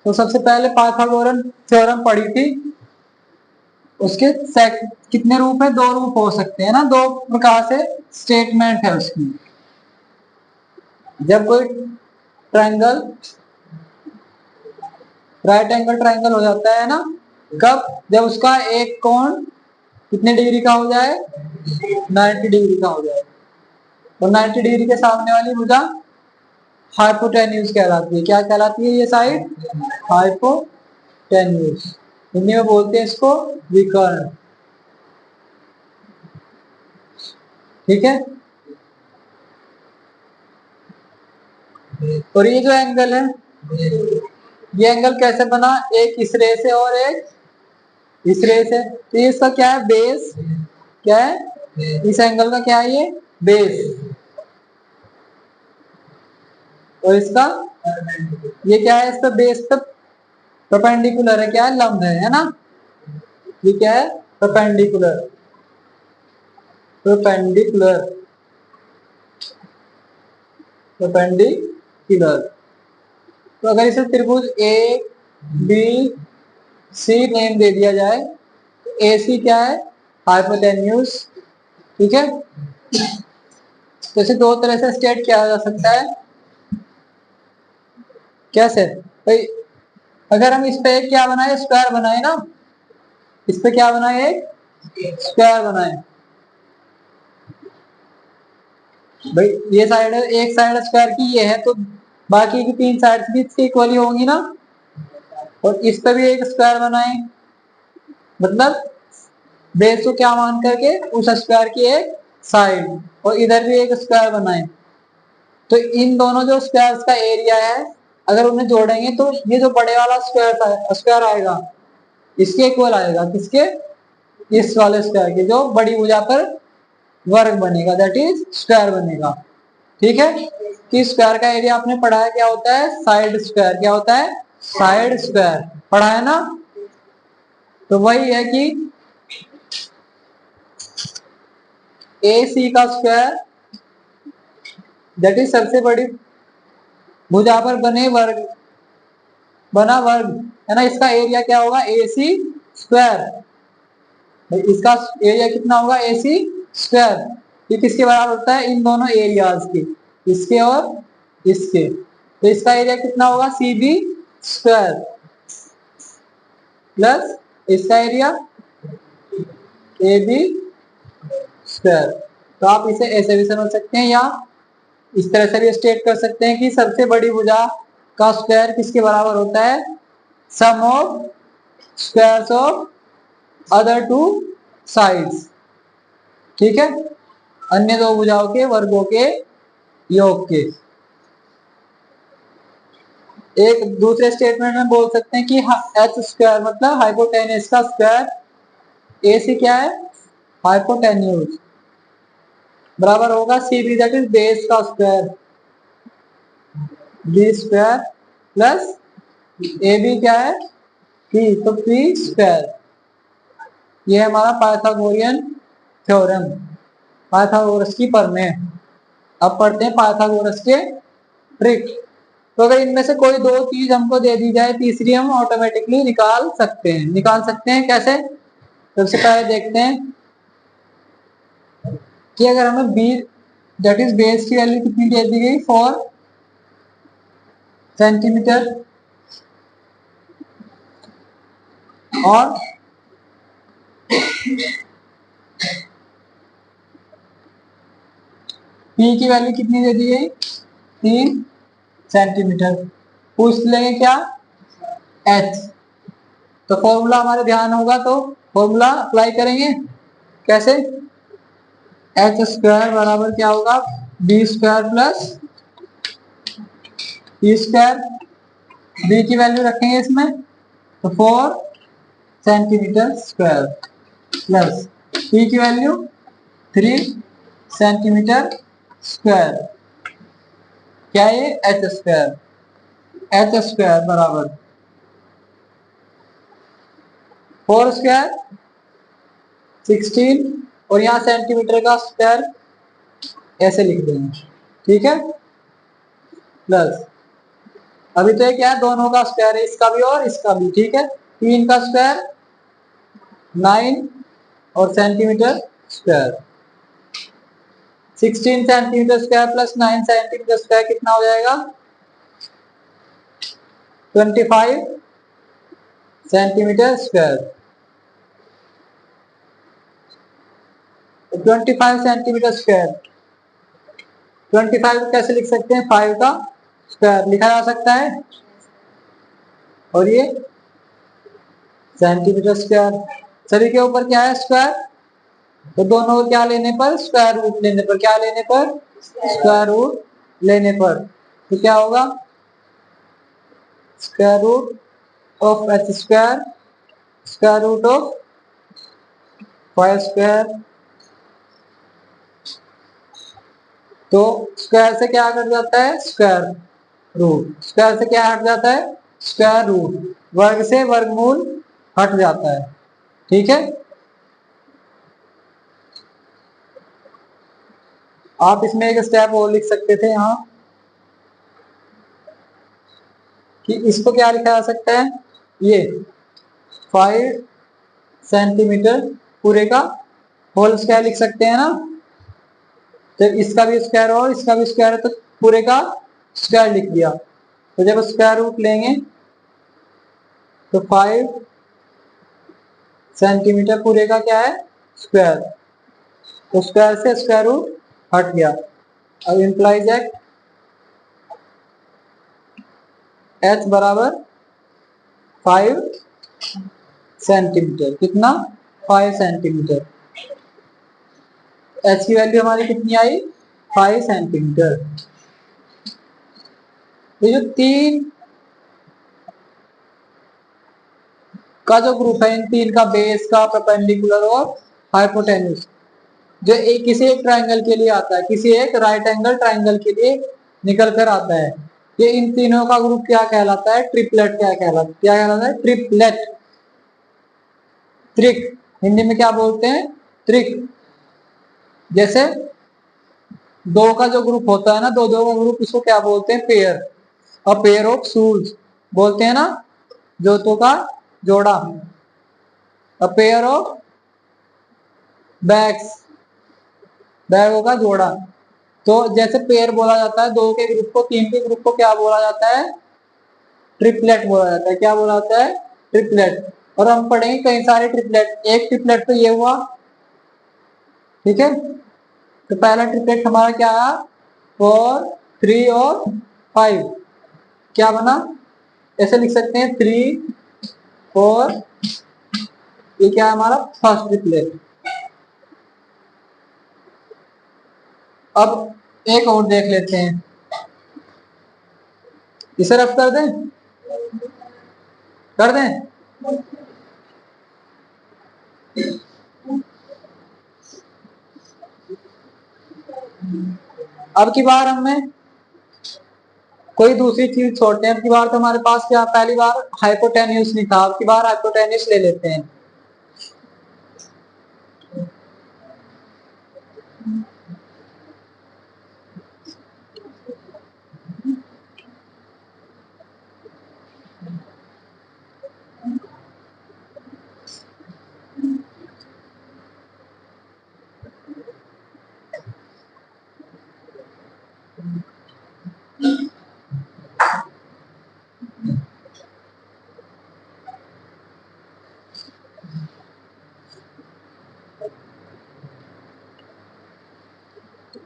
तो सबसे पहले पाइथागोरन थ्योरम पढ़ी थी। उसके कितने रूप है? दो रूप हो सकते हैं ना, दो प्रकार से स्टेटमेंट है उसकी। जब कोई ट्रायंगल राइट एंगल ट्रायंगल हो जाता है ना, कब? जब उसका एक कोण कितने डिग्री का हो जाए? 90 डिग्री का हो जाए। तो 90 डिग्री के सामने वाली भुजा हाइपोटेन्यूज कहलाती है। क्या कहलाती है ये साइड? हाइपोटेन्यूज। हिंदी में बोलते हैं इसको विकर्ण। ठीक है। और ये जो एंगल है, ये एंगल कैसे बना? एक इस रे से और एक इस रे से। तो ये इसका क्या है? बेस। क्या है इस एंगल का? क्या है ये? बेस। और इसका ये क्या है? इसका बेस पे परपेंडिकुलर है। क्या है? लंब है ना। ये क्या है? परपेंडिकुलर। परपेंडिकुलर। परपेंडिकुलर। तो अगर इसे त्रिभुज ए बी सी नेम दे दिया जाए तो ए सी क्या है? हाइपोटेन्यूज। ठीक है। तो इसे दो तरह से स्टेट किया जा सकता है। कैसे भाई? अगर हम इस पे एक क्या बनाए? स्क्वायर बनाए ना। इस पे क्या बनाए? एक स्क्वायर बनाए। भाई ये साइड है, एक साइड स्क्वायर की ये है, तो बाकी की तीन साइड भी इसकी इक्वली होंगी ना। और इस पे भी एक स्क्वायर बनाए, मतलब बेस को क्या मान करके? उस स्क्वायर की एक साइड। और इधर भी एक स्क्वायर बनाए। तो इन दोनों जो स्क्वायर्स का एरिया है, अगर उन्हें जोड़ेंगे तो ये जो बड़े वाला स्क्वायर आएगा, इसके इक्वल आएगा। किसके? इस वाले स्क्वायर के, जो बड़ी भुजा पर वर्ग बनेगा, दैट इज स्क्वायर बनेगा। ठीक है। कि स्क्वायर का एरिया आपने पढ़ा है, क्या होता है? Side square. क्या होता है? साइड स्क्वायर पढ़ा है ना। तो वही है कि ए सी का स्क्वायर, दैट इज सबसे बड़ी भुजा पर बने वर्ग, बना वर्ग है ना। इसका एरिया क्या होगा? ए सी स्क्वायर। इसका एरिया कितना होगा? ए सी स्क्वायर। ये किसके बराबर होता है? इन दोनों एरियाज के, इसके और इसके। तो इसका एरिया कितना होगा? सी बी स्क्वायर प्लस इसका एरिया ए बी स्क्वायर। तो आप इसे ऐसे भी समझ सकते हैं, या इस तरह से भी स्टेट कर सकते हैं कि सबसे बड़ी भुजा का स्क्वायर किसके बराबर होता है? Sum of squares of other two sides. ठीक है। अन्य दो भुजाओं के वर्गों के योग के। एक दूसरे स्टेटमेंट में बोल सकते हैं कि एच स्क्वायर मतलब हाइपोटेन्यूज का स्क्वायर, ए सी क्या है? हाइपोटेन्यूज, बराबर होगा C B, that is base का square, B square plus A B क्या है? पी, तो पी स्क्वायर। ये है हमारा पाइथागोरियन थ्योरम, पाइथागोरस की प्रमेय। अब पढ़ते हैं पाइथागोरस के ट्रिक। तो अगर इनमें से कोई दो चीज हमको दे दी जाए, तीसरी हम ऑटोमेटिकली निकाल सकते हैं। निकाल सकते हैं कैसे? सबसे पहले देखते हैं कि अगर हमें बी दैट इज बेस की वैल्यू कितनी दे दी गई? 4 सेंटीमीटर, और पी की वैल्यू कितनी दे दी गई? 3 सेंटीमीटर। पूछ लेंगे क्या? एच। तो फॉर्मूला हमारे ध्यान होगा, तो फॉर्मूला अप्लाई करेंगे। कैसे? एच स्क्वायर बराबर क्या होगा? B square plus P square. B की वैल्यू रखेंगे इसमें, तो 4 सेंटीमीटर स्क्वायर प्लस पी की वैल्यू 3 सेंटीमीटर स्क्वायर। क्या है? H square. एच स्क्वायर बराबर 4 स्क्वायर 16, और यहाँ सेंटीमीटर का स्क्वायर ऐसे लिख देंगे। ठीक है। प्लस अभी तो ये क्या है, दोनों का स्क्वायर है, इसका भी और इसका भी, ठीक है। 3 का स्क्वायर 9 और centimetre square, 16 centimetre square plus 9 centimetre square कितना हो जाएगा, 25 सेंटीमीटर स्क्वायर। 25 सेंटीमीटर स्क्वायर, 25 कैसे लिख सकते हैं, 5 का स्क्वायर लिखा जा सकता है, और ये सेंटीमीटर स्क्वायर। सभी के ऊपर क्या है, स्क्वायर, तो दोनों को क्या लेने पर, स्क्वायर रूट लेने पर, क्या लेने पर, स्क्वायर रूट लेने पर, तो क्या होगा, square root of H square square root of 5 square. तो स्क्वायर से क्या कट जाता है, स्क्वायर रूट, स्क्वायर से क्या हट जाता है, स्क्वायर रूट, वर्ग से वर्गमूल हट जाता है, ठीक है। आप इसमें एक स्टेप और लिख सकते थे यहाँ, कि इसको क्या लिखा जा सकता है, ये 5 सेंटीमीटर पूरे का होल स्क्वायर लिख सकते हैं ना, तो इसका भी स्क्वायर और इसका भी स्क्वायर है, तो पूरे का स्क्वायर लिख दिया। तो जब स्क्वायर रूट लेंगे तो 5 सेंटीमीटर पूरे का क्या है, स्क्वायर, तो स्क्वायर से स्क्वायर रूट हट गया। अब इंप्लाइज एट एच बराबर 5 सेंटीमीटर, कितना, 5 सेंटीमीटर। एच की वैल्यू हमारी कितनी आई, 5 सेंटीमीटर। ये जो 3 का जो ग्रुप है, इन 3 का, बेस का, परपेंडिकुलर और हाइपोटेन्यूज, जो एक किसी एक ट्राइंगल के लिए आता है, किसी एक राइट एंगल ट्राइंगल के लिए निकल कर आता है, ये इन तीनों का ग्रुप क्या कहलाता है, ट्रिपलेट, क्या कहलाता है, ट्रिपलेट, त्रिक, हिंदी में क्या बोलते हैं, त्रिक। जैसे दो का जो ग्रुप होता है ना, दो दो का ग्रुप, इसको क्या बोलते हैं, पेयर, और पेयर ऑफ शूज बोलते हैं ना, जूतों का जोड़ा, अ पेयर ऑफ बैग्स, बैगों का जोड़ा। तो जैसे पेयर बोला जाता है दो के ग्रुप को, 3 के ग्रुप को क्या बोला जाता है, ट्रिपलेट बोला जाता है, क्या बोला जाता है, ट्रिपलेट। और हम पढ़ेंगे कई सारे ट्रिपलेट, एक ट्रिपलेट तो ये हुआ, ठीक है। तो पहला ट्रिपलेट हमारा क्या आया, 4 3 और 5, क्या बना, ऐसे लिख सकते हैं 3 4, ये क्या है हमारा फर्स्ट ट्रिपलेट। अब एक और देख लेते हैं, इसे रफ कर दें, कर दें। अब की बार हमें कोई दूसरी चीज छोड़ते हैं, अब की बार तो हमारे पास क्या, पहली बार हाइपोटेन्यूस नहीं था, अब की बार हाइपोटेन्यूस ले लेते हैं।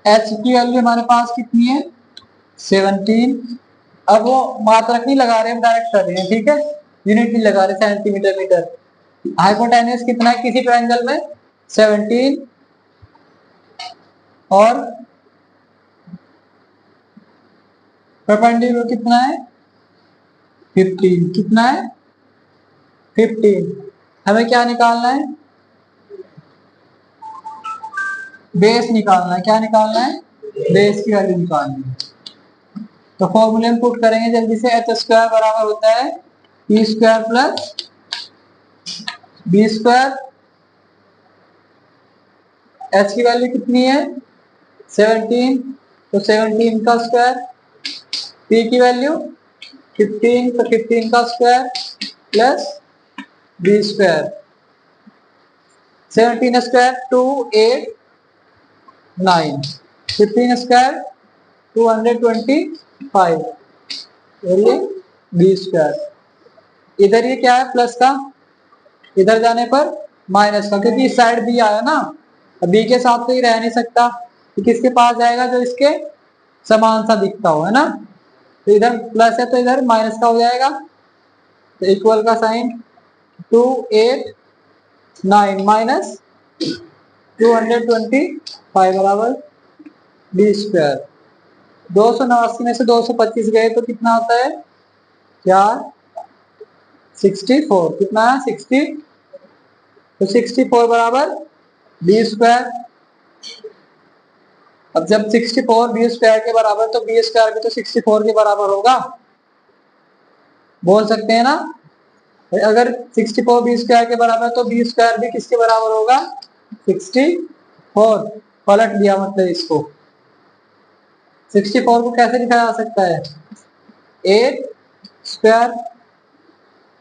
एच की वैल्यू हमारे पास कितनी है, 17। अब वो मात्रक नहीं लगा रहे, हम डायरेक्ट कर रहे हैं, ठीक है, यूनिट नहीं लगा रहे, सेंटीमीटर मीटर। हाइपोटेन्यूस कितना है किसी ट्रायंगल में, 17, और परपेंडिकुलर कितना है, 15, कितना है, 15। हमें क्या निकालना है, बेस निकालना है, क्या निकालना है, बेस की वैल्यू निकालनी है। तो फॉर्मूले में पुट करेंगे जल्दी से, एच स्क्वायर बराबर होता है E square plus B square. H की वैल्यू कितनी है, 17, तो 17 का स्क्वायर, पी की वैल्यू 15 तो 15 का square plus B square, 17 square 2 8 9, 15 square 225 और ये बी स्क्वायर। इधर ये क्या है प्लस का, इधर जाने पर माइनस का, क्योंकि इस साइड बी आया ना, बी के साथ तो ये रह नहीं सकता, तो किसके पास जाएगा जो इसके समान सा दिखता हो, है ना। तो इधर प्लस है तो इधर माइनस का हो जाएगा, तो इक्वल का साइन 2 8 9 माइनस 225 बराबर बी स्क्वायर। 289 में से 225 गए तो कितना होता है, 4 64, कितना है 60, तो 64 बराबर बी स्क्वायर। अब जब 64 बी स्क्वायर के बराबर तो बी स्क्वायर भी तो 64 के बराबर होगा, बोल सकते हैं ना। अगर 64 बी स्क्वायर के बराबर तो बी स्क्वायर भी किसके बराबर होगा, 64। पलट दिया मतलब इसको। 64 को कैसे लिखा जा सकता है, 8 स्क्वायर,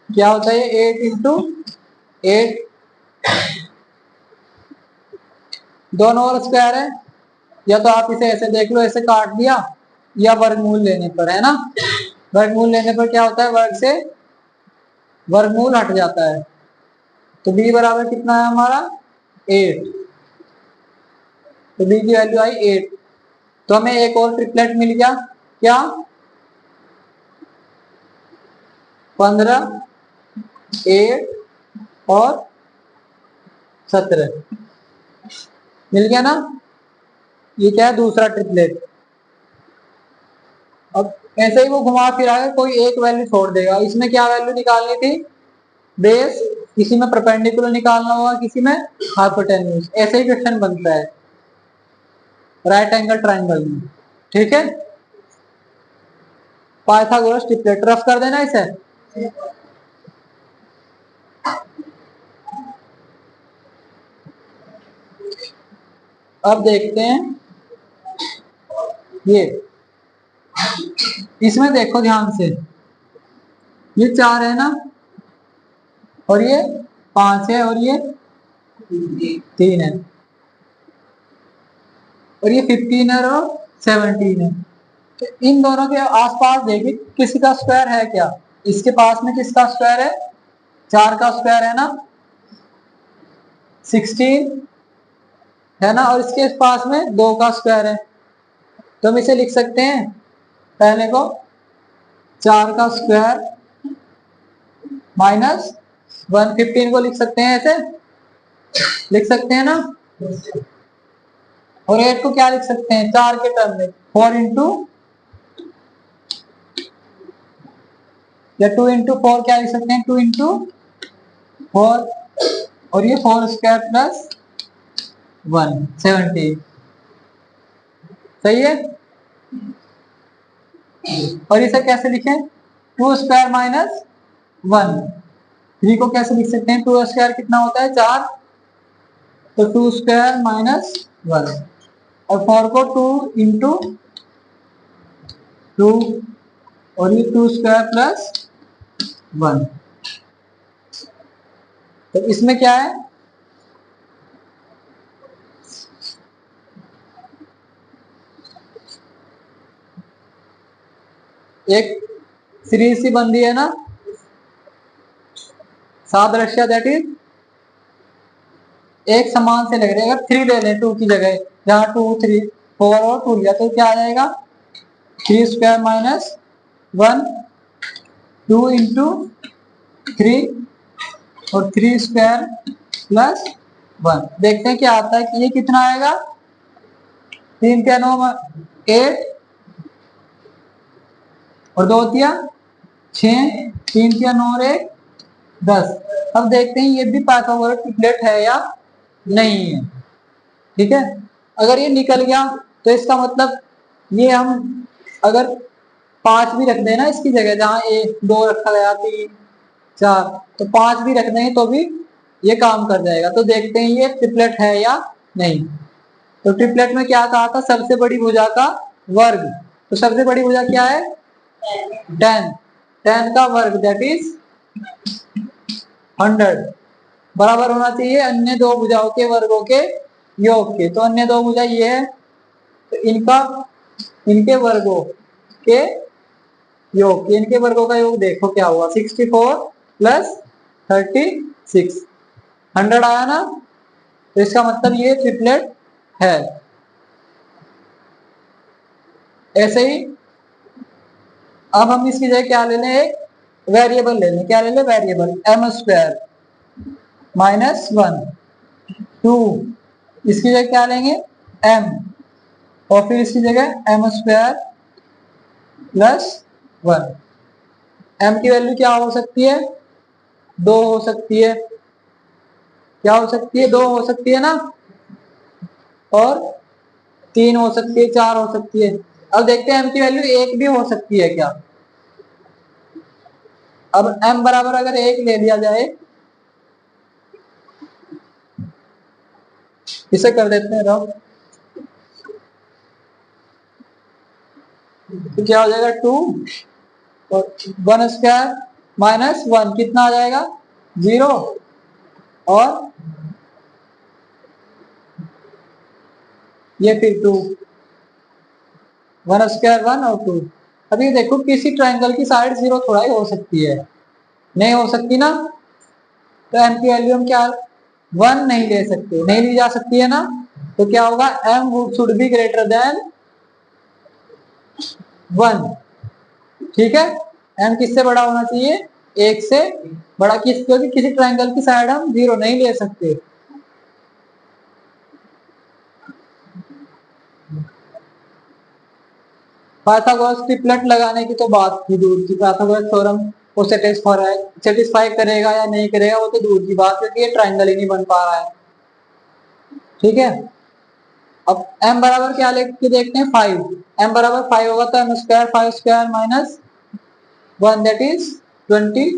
क्या होता है 8 इंटू 8, दोनों और स्क्वायर है, या तो आप इसे ऐसे देख लो, ऐसे काट दिया, या वर्गमूल लेने पर, है ना। वर्गमूल लेने पर क्या होता है, वर्ग से वर्गमूल हट जाता है, तो b बराबर कितना है हमारा 8, तो b की वैल्यू आई 8। तो हमें एक और ट्रिपलेट मिल गया, क्या 15 8 और 17 मिल गया ना। ये क्या है, दूसरा ट्रिपलेट। अब ऐसे ही वो घुमा फिरा के कोई एक वैल्यू छोड़ देगा, इसमें क्या वैल्यू निकालनी थी, बेस, किसी में परपेंडिकुलर निकालना होगा, किसी में हाइपोटेन्यूज। ऐसे ही क्वेश्चन बनता है राइट एंगल ट्राइंगल में, ठीक है। पाइथागोरस ट्रिपलेट रफ कर देना इसे। अब देखते हैं ये, इसमें देखो ध्यान से, ये 4 है ना, और ये 5 है, और ये 3 है, और ये 15 है और 17 है। तो इन दोनों के आसपास देखिए किसी का स्क्वायर है क्या, इसके पास में किसका स्क्वायर है, 4 का स्क्वायर है ना, 16 है ना, और इसके पास में 2 का स्क्वायर है। तो हम इसे लिख सकते हैं, पहले को 4 का स्क्वायर माइनस 115 को लिख सकते हैं, ऐसे लिख सकते हैं ना। और 8 को क्या लिख सकते हैं, 4 के टर्म में 4 इंटू, या 2 इंटू 4 क्या लिख सकते हैं, 2 इंटू 4, और ये 4 स्क्वायर प्लस 1 17, सही है। और इसे कैसे लिखें, 2 स्क्वायर माइनस 1, 3 को कैसे लिख सकते हैं, 2 स्क्वायर कितना होता है 4, तो 2 स्क्वायर माइनस 1, और 4 को 2 इंटू 2, और ये 2 स्क्वायर प्लस 1। तो इसमें क्या है, एक सीरीज सी बन रही है ना, सादृश्य, दैट इज एक समान से लग रहे हैं। अगर 3 ले लें 2 की जगह, जहां 2 3 4 और 2 लिया, तो क्या आ जाएगा, 3 स्क्वायर माइनस 1, 2 इंटू 3, और 3 स्क्वायर प्लस 1। देखते हैं क्या आता है, कि ये कितना आएगा, 3 क्या 9 8, और 2 दिया 6, 3 क्या 9 और 1 10। अब देखते हैं ये भी पाइथागोरस ट्रिपलेट है या नहीं है, ठीक है। अगर ये निकल गया तो इसका मतलब ये हम अगर 5 भी रख देना इसकी जगह, जहां 1 2 रखा गया 3 4, तो 5 भी रख देंगे तो भी ये काम कर जाएगा। तो देखते हैं ये ट्रिपलेट है या नहीं। तो ट्रिपलेट में क्या कहा था, सबसे बड़ी भुजा का वर्ग, तो सबसे बड़ी भुजा क्या है 10, 10 का वर्ग दैट इज 100 बराबर होना चाहिए अन्य दो भुजाओं के वर्गों के योग के। तो अन्य दो भुजा ये है, तो इनके वर्गों के योग, इनके वर्गों का योग देखो क्या हुआ, 64 प्लस 36 100 आया ना। तो इसका मतलब ये ट्रिपलेट है। ऐसे ही अब हम इसकी जगह क्या ले लें, एक वेरिएबल ले लें। क्या ले लें, वेरिएबल एम स्क्वायर माइनस 1 2, इसकी जगह क्या लेंगे एम, और फिर इसकी जगह एम स्क्वायर प्लस 1। एम की वैल्यू क्या हो सकती है, 2 हो सकती है, क्या हो सकती है, 2 हो सकती है ना, और 3 हो सकती है, 4 हो सकती है। अब देखते हैं एम की वैल्यू 1 भी हो सकती है क्या। अब m बराबर अगर 1 ले लिया जाए, इसे कर देते हैं रफ, तो क्या हो जाएगा 2 और 1 स्क्वायर माइनस 1 कितना आ जाएगा 0, और ये फिर 2 1 स्क्वायर 1 और 2। अभी देखो किसी ट्रायंगल की साइड 0 थोड़ा ही हो सकती है, नहीं हो सकती ना। तो m की वैल्यू हम क्या 1 नहीं ले सकते, नहीं ली जा सकती है ना। तो क्या होगा m should be greater than 1। ठीक है, m किससे बड़ा होना चाहिए, 1 से बड़ा। क्योंकि किसी ट्रायंगल की साइड हम 0 नहीं ले सकते। पाइथागोरस ट्रिपलेट लगाने की तो बात थी दूर की, पाइथागोरस थ्योरम को सेटिस्फाई करेगा या नहीं करेगा वो तो दूर की बात, क्योंकि ये ट्रायंगल ही नहीं बन पा रहा है। ठीक है, अब m बराबर क्या लेके देखते हैं 5। m बराबर 5 होगा तो m square 5 square minus 1 that is 24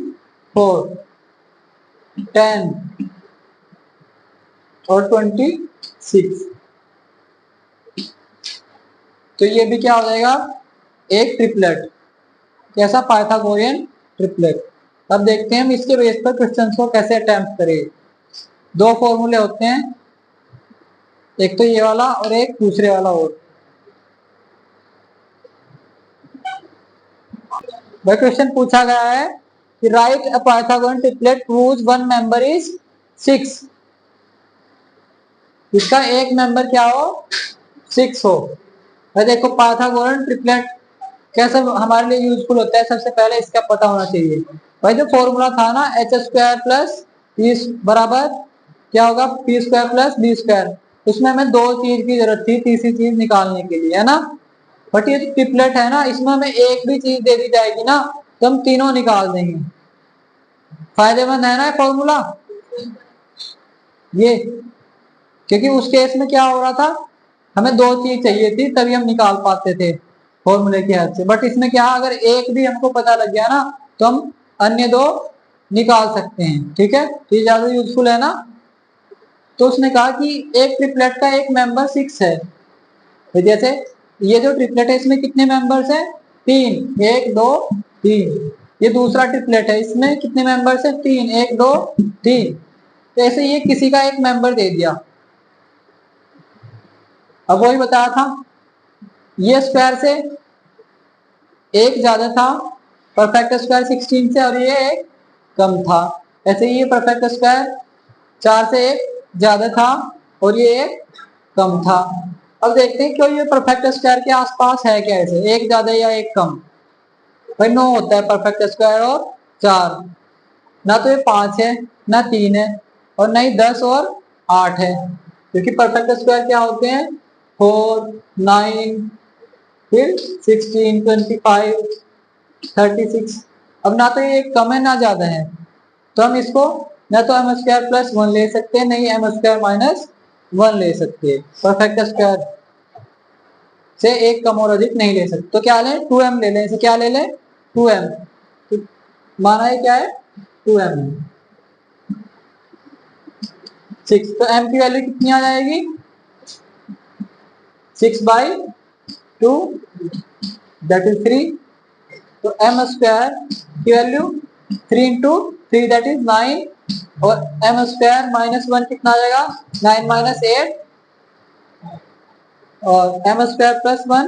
10 और 26। तो ये भी क्या हो जाएगा एक ट्रिपलेट, कैसा पाइथागोरियन ट्रिपलेट। अब देखते हैं हम इसके बेस पर क्वेश्चन को कैसे अटेम्प्ट करें। दो फॉर्मूले होते हैं, एक तो ये वाला और एक दूसरे वाला। और वह क्वेश्चन पूछा गया है कि write a Pythagorean triplet whose one member is 6, इसका एक मेंबर क्या हो 6 हो। भाई देखो पाइथागोरन ट्रिपलेट कैसे हमारे लिए यूजफुल होता है, सबसे पहले इसका पता होना चाहिए। भाई जो फॉर्मूला था ना एच स्क्वायर प्लस पी बराबर क्या होगा P square plus B square, उसमें हमें दो चीज की जरूरत थी तीसरी चीज निकालने के लिए, है ना। बट ये ट्रिपलेट है ना, इसमें हमें एक भी चीज दे दी जाएगी ना तो हम तीनों निकाल देंगे। फायदेमंद है ना फॉर्मूला ये, क्योंकि उस केस में क्या हो रहा था हमें दो चीज चाहिए थी तभी हम निकाल पाते थे फॉर्मूले की हेल्प से। बट इसमें क्या अगर एक भी हमको पता लग गया ना तो हम अन्य दो निकाल सकते हैं। ठीक है, ये ज्यादा यूजफुल है ना। तो उसने कहा कि एक ट्रिपलेट का एक मेंबर 6 है, तो जैसे ये जो ट्रिपलेट है इसमें कितने मेंबर्स हैं 3 1 2 3। ये दूसरा ट्रिपलेट है इसमें कितने मेंबर्स हैं 3 1 2 3। तो ऐसे ये किसी का एक मेंबर दे दिया। अब वही बताया था ये स्क्वायर से एक ज्यादा था परफेक्ट स्क्वायर 16 से, और ये एक कम था। ऐसे ये परफेक्ट स्क्वायर 4 से एक ज्यादा था और ये एक कम था। अब देखते हैं क्यों ये परफेक्ट स्क्वायर के आसपास है क्या, ऐसे एक ज्यादा या एक कम। भाई 9 होता है परफेक्ट स्क्वायर और 4, ना तो ये 5 है ना 3 है और ना ही 10 और 8 है, क्योंकि परफेक्ट स्क्वायर क्या होते हैं 4 9 फिर 16 25 36। अब ना तो ये कम है ना ज्यादा है, तो हम इसको ना तो एम स्क्वायर प्लस 1 ले सकते हैं नहीं एम स्क्वायर माइनस 1 ले सकते हैं। परफेक्ट स्क्वायर से एक कम और अधिक नहीं ले सकते, तो क्या लें 2m ले लें। इसे क्या ले लें 2m, तो माना है क्या है 2m 6। तो m की वैल्यू कितनी आ जाएगी 6/2 दैट इज 3। तो एम स्क्वायर की वैल्यू 3 इंटू 3 दैट इज 9 और एम स्क्वायर माइनस 1 कितना आ जाएगा 9 माइनस 8 और एम स्क्वायर प्लस 1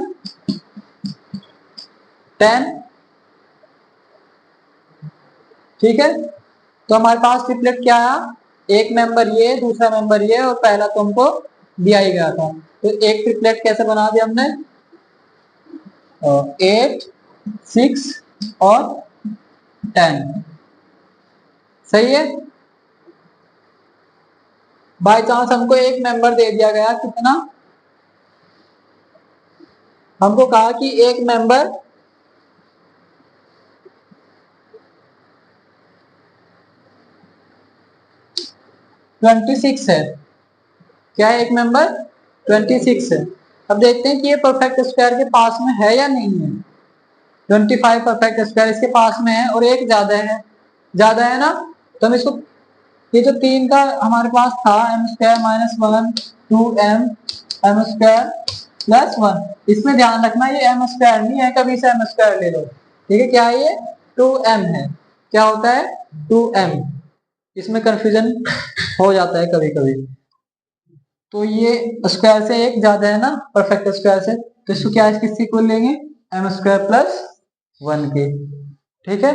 10। ठीक है, तो हमारे पास ट्रिपलेट क्या है, एक मेंबर ये दूसरा मेंबर ये और पहला तुमको दिया ही गया था। तो एक ट्रिपलेट कैसे बना दिया हमने 8 6 और 10। सही है। बाय चांस हमको एक मेंबर दे दिया गया कितना, हमको कहा कि एक मेंबर 26 है। क्या है, एक मेंबर 26 है। अब देखते हैं कि ये परफेक्ट स्क्वायर के पास में है या नहीं है। 25 परफेक्ट स्क्वायर इसके पास में है और एक ज्यादा है ना, तो हम इसको ये जो 3 का हमारे पास था M square minus 1 2m M square plus 1, इसमें ध्यान रखना ये एम स्क्वायर नहीं है, कभी से एम स्क्वायर ले लो। ठीक है, क्या है ये 2m है। क्या होता है 2m, इसमें कंफ्यूजन हो जाता है कभी कभी। तो ये स्क्वायर से एक ज्यादा है ना परफेक्ट स्क्वायर से, तो इसको क्या है किससे इक्वल लेंगे एम स्क्वायर प्लस 1 के। ठीक है,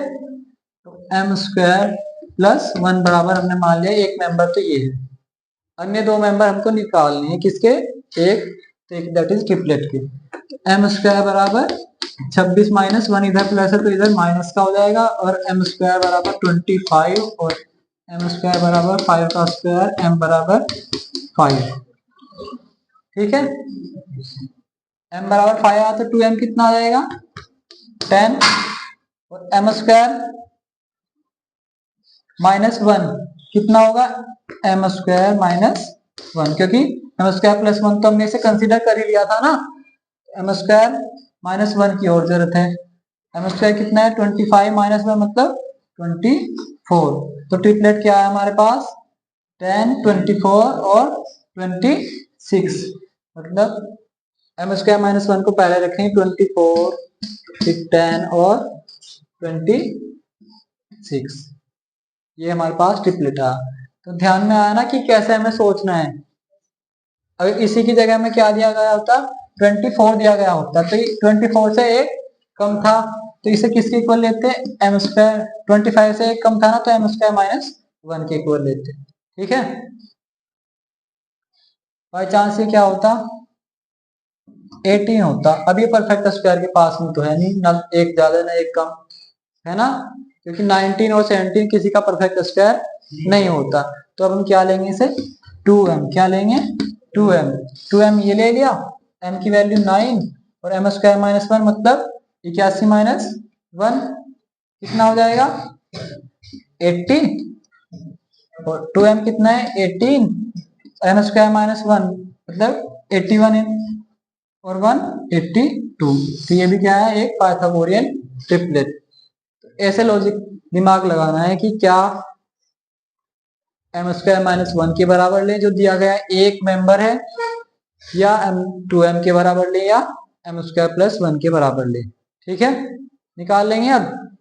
तो एम स्क्वायर प्लस 1 बराबर हमने मान लिया एक मेंबर तो ये है, अन्य दो मेंबर हमको निकालने हैं किसके, एक दैट इज ट्रिपलेट के। एम स्क्वायर बराबर 26 माइनस 1 इधर प्लस है तो इधर माइनस का हो जाएगा और एम स्क्वायर बराबर 25 और एम स्क्वायर बराबर 5 का स्क्वायर एम बराबर 5। ठीक है, एम बराबर 5 आया तो 2m कितना आ जाएगा 10 और एम स्क्वायर माइनस 1 कितना होगा एम स्क्वायर माइनस 1, क्योंकि एम स्क्वायर प्लस 1 तो हमने इसे कंसीडर कर ही लिया था ना। एम स्क्वायर माइनस 1 की और जरूरत है। एम स्क्वायर कितना है 25 माइनस 1 मतलब 24। तो ट्रिपलेट क्या है हमारे पास 10 24 और 26, मतलब एम स्क्वायर माइनस 1 को पहले रखें 24 फिर 10 और 26, ये हमारे पास ट्रिपलेट आ। तो ध्यान में आया ना कि कैसे हमें सोचना है। अगर इसी की जगह में क्या दिया गया होता 24 दिया गया होता तो 24 से एक कम था तो इसे किसके इक्वल लेते एम स्क्वायर, 25 से एक कम था ना तो एम स्क्वायर माइनस 1 के इक्वल लेते। ठीक है, बाई चांस ये क्या होता 18 होता। अब ये परफेक्ट स्क्वायर के पास में तो है नहीं, ना एक ज्यादा ना एक कम है ना, क्योंकि 19 और 17 किसी का परफेक्ट स्क्वायर नहीं होता। तो अब हम क्या लेंगे इसे 2m, क्या लेंगे 2m। 2m ये ले लिया, m की वैल्यू 9 और एम स्क्वायर माइनस 1 मतलब 81 माइनस 1 कितना हो जाएगा 80 और 2m कितना है 18, एम स्क्वायर माइनस 1 मतलब 81 और 1 82। तो ये भी क्या है एक पाइथागोरियन ट्रिपलेट। ऐसे लॉजिक दिमाग लगाना है कि क्या एम स्क्वायर माइनस 1 के बराबर ले जो दिया गया एक मेंबर है, या एम 2m के बराबर ले, या एम स्क्वायर प्लस 1 के बराबर ले। ठीक है, निकाल लेंगे अब।